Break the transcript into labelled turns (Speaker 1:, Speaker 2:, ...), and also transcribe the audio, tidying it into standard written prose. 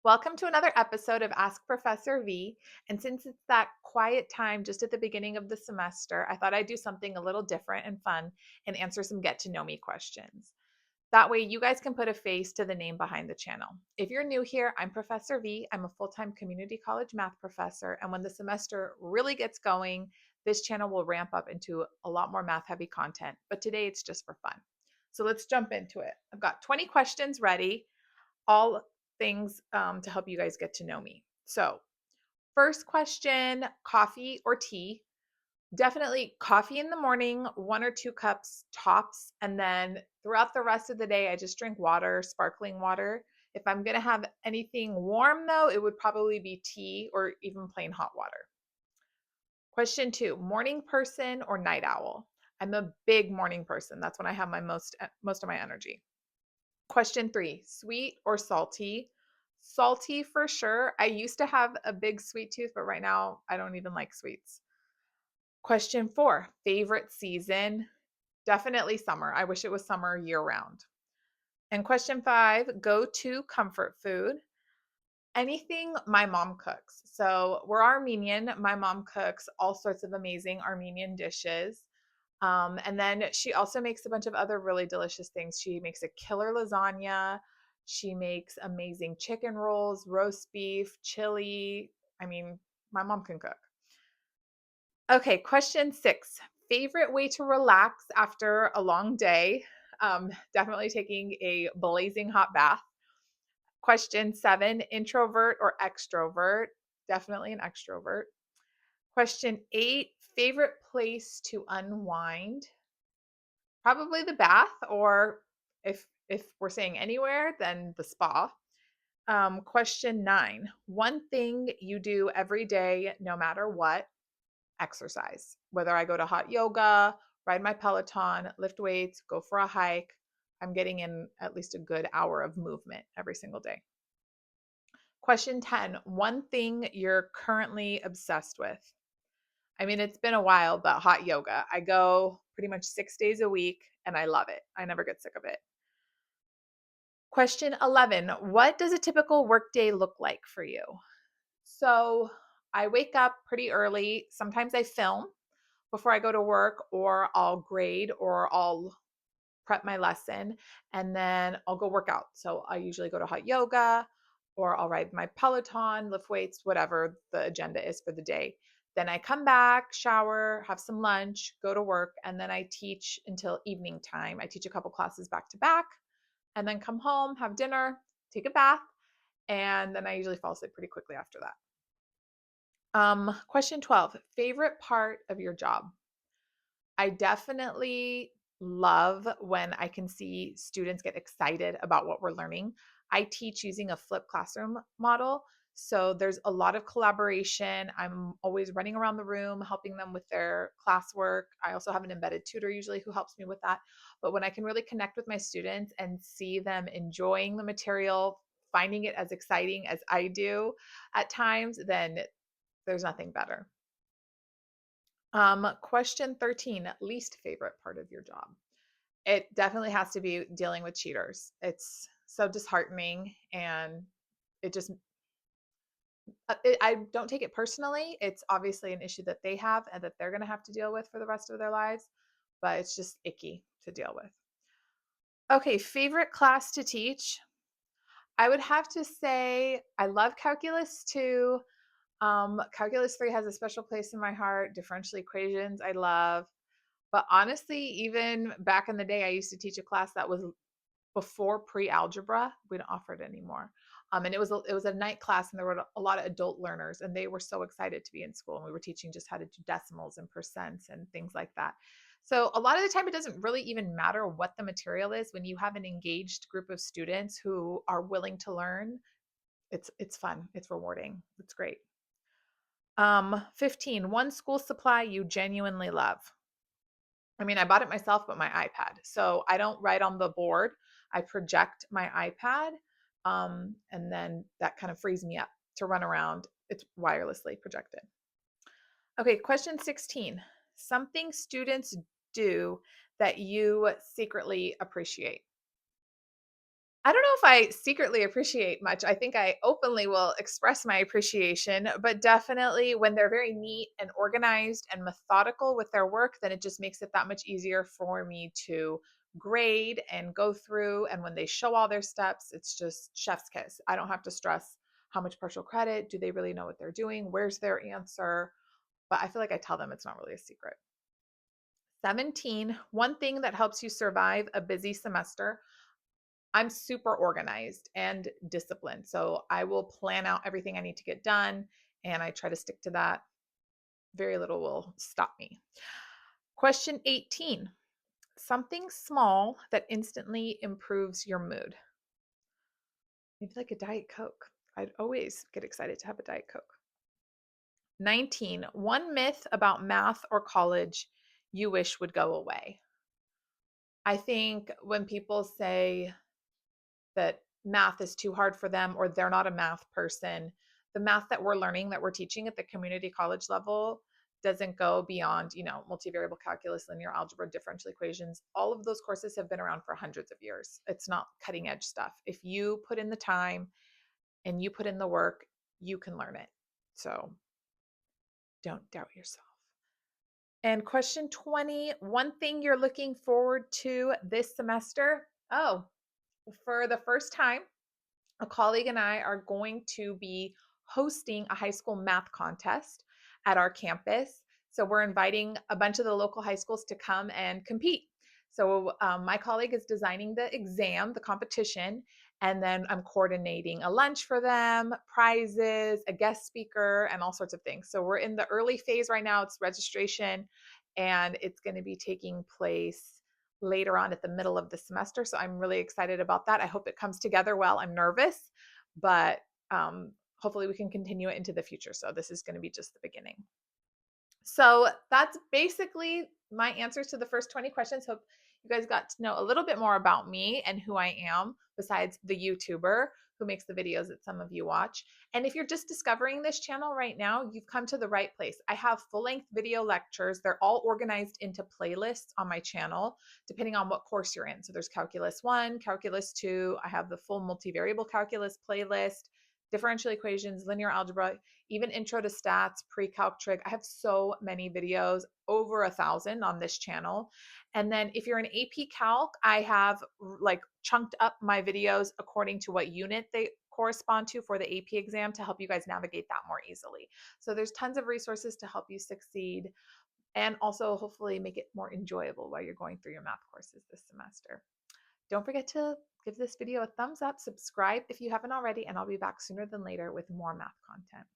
Speaker 1: Welcome to another episode of Ask Professor V. And since it's that quiet time just at the beginning of the semester, I thought I'd do something a little different and fun and answer some get to know me questions. That way, you guys can put a face to the name behind the channel. If you're new here, I'm Professor V. I'm a full time community college math professor. And when the semester really gets going, this channel will ramp up into a lot more math heavy content. But today, it's just for fun. So let's jump into it. I've got 20 questions ready, all things to help you guys get to know me. So, first question, coffee or tea? Definitely coffee in the morning, 1 or 2 cups tops. And then throughout the rest of the day, I just drink water, sparkling water. If I'm going to have anything warm, though, it would probably be tea or even plain hot water. Question two, morning person or night owl? I'm a big morning person. That's when I have my most of my energy. Question three, sweet or salty? Salty for sure. I used to have a big sweet tooth, but right now I don't even like sweets. Question four, favorite season? Definitely summer. I wish it was summer year round. And question five, go to comfort food. Anything my mom cooks. So we're Armenian. My mom cooks all sorts of amazing Armenian dishes. And then she also makes a bunch of other really delicious things. She makes a killer lasagna. She makes amazing chicken rolls, roast beef, chili. I mean, my mom can cook. Okay, question six. Favorite way to relax after a long day? Definitely taking a blazing hot bath. Question seven, introvert or extrovert? Definitely an extrovert. Question eight, favorite place to unwind? Probably the bath, or if we're saying anywhere, then the spa. Question nine, one thing you do every day, no matter what, exercise. Whether I go to hot yoga, ride my Peloton, lift weights, go for a hike, I'm getting in at least a good hour of movement every single day. Question 10, one thing you're currently obsessed with. I mean, it's been a while, but hot yoga. I go pretty much 6 days a week and I love it. I never get sick of it. Question 11, what does a typical workday look like for you? So I wake up pretty early. Sometimes I film before I go to work, or I'll grade, or I'll prep my lesson, and then I'll go work out. So I usually go to hot yoga, or I'll ride my Peloton, lift weights, whatever the agenda is for the day. Then I come back, shower, have some lunch, go to work, and then I teach until evening time. I teach a couple classes back to back, and then come home, have dinner, take a bath, and then I usually fall asleep pretty quickly after that. Question 12, favorite part of your job? I definitely love when I can see students get excited about what we're learning. I teach using a flipped classroom model. So there's a lot of collaboration. I'm always running around the room helping them with their classwork. I also have an embedded tutor usually who helps me with that. But when I can really connect with my students and see them enjoying the material, finding it as exciting as I do at times, then there's nothing better. Question 13, least favorite part of your job. It definitely has to be dealing with cheaters. It's so disheartening, and it just I don't take it personally. It's obviously an issue that they have and that they're going to have to deal with for the rest of their lives, but it's just icky to deal with. Okay, favorite class to teach? I would have to say I love calculus 2. Calculus 3 has a special place in my heart. Differential equations, I love. But honestly, even back in the day, I used to teach a class that was before pre-algebra. We don't offer it anymore. And it was a night class, and there were a lot of adult learners, and they were so excited to be in school. And we were teaching just how to do decimals and percents and things like that. So a lot of the time, it doesn't really even matter what the material is. When you have an engaged group of students who are willing to learn, it's fun. It's rewarding. It's great. 15, one school supply you genuinely love. I mean, I bought it myself, but my iPad. So I don't write on the board. I project my iPad, and then that kind of frees me up to run around. It's wirelessly projected. Okay, question 16. Something students do that you secretly appreciate. I don't know if I secretly appreciate much. I think I openly will express my appreciation, but definitely when they're very neat and organized and methodical with their work, then it just makes it that much easier for me to grade and go through. And when they show all their steps, it's just chef's kiss. I don't have to stress how much partial credit, do they really know what they're doing? Where's their answer? But I feel like I tell them it's not really a secret. 17, one thing that helps you survive a busy semester. I'm super organized and disciplined. So I will plan out everything I need to get done and I try to stick to that. Very little will stop me. Question 18, something small that instantly improves your mood. Maybe like a Diet Coke. I'd always get excited to have a Diet Coke. 19, one myth about math or college you wish would go away. I think when people say that math is too hard for them or they're not a math person, the math that we're learning, that we're teaching at the community college level, doesn't go beyond, multivariable calculus, linear algebra, differential equations. All of those courses have been around for hundreds of years. It's not cutting edge stuff. If you put in the time and you put in the work, you can learn it. So don't doubt yourself. And question 20, one thing you're looking forward to this semester? Oh, for the first time, a colleague and I are going to be hosting a high school math contest at our campus. So we're inviting a bunch of the local high schools to come and compete. So my colleague is designing the exam, the competition, and then I'm coordinating a lunch for them, prizes, a guest speaker, and all sorts of things. So we're in the early phase right now. It's registration, and it's going to be taking place later on at the middle of the semester. So I'm really excited about that. I hope it comes together well. I'm nervous, but hopefully we can continue it into the future. So this is going to be just the beginning. So that's basically my answers to the first 20 questions. Hope you guys got to know a little bit more about me and who I am, besides the YouTuber who makes the videos that some of you watch. And if you're just discovering this channel right now, you've come to the right place. I have full-length video lectures. They're all organized into playlists on my channel, depending on what course you're in. So there's Calculus 1, Calculus 2. I have the full multivariable calculus playlist, differential equations, linear algebra, even intro to stats, pre-calc trig. I have so many videos, over 1,000 on this channel. And then if you're an AP Calc, I have like chunked up my videos according to what unit they correspond to for the AP exam to help you guys navigate that more easily. So there's tons of resources to help you succeed and also hopefully make it more enjoyable while you're going through your math courses this semester. Don't forget to give this video a thumbs up, subscribe if you haven't already, and I'll be back sooner than later with more math content.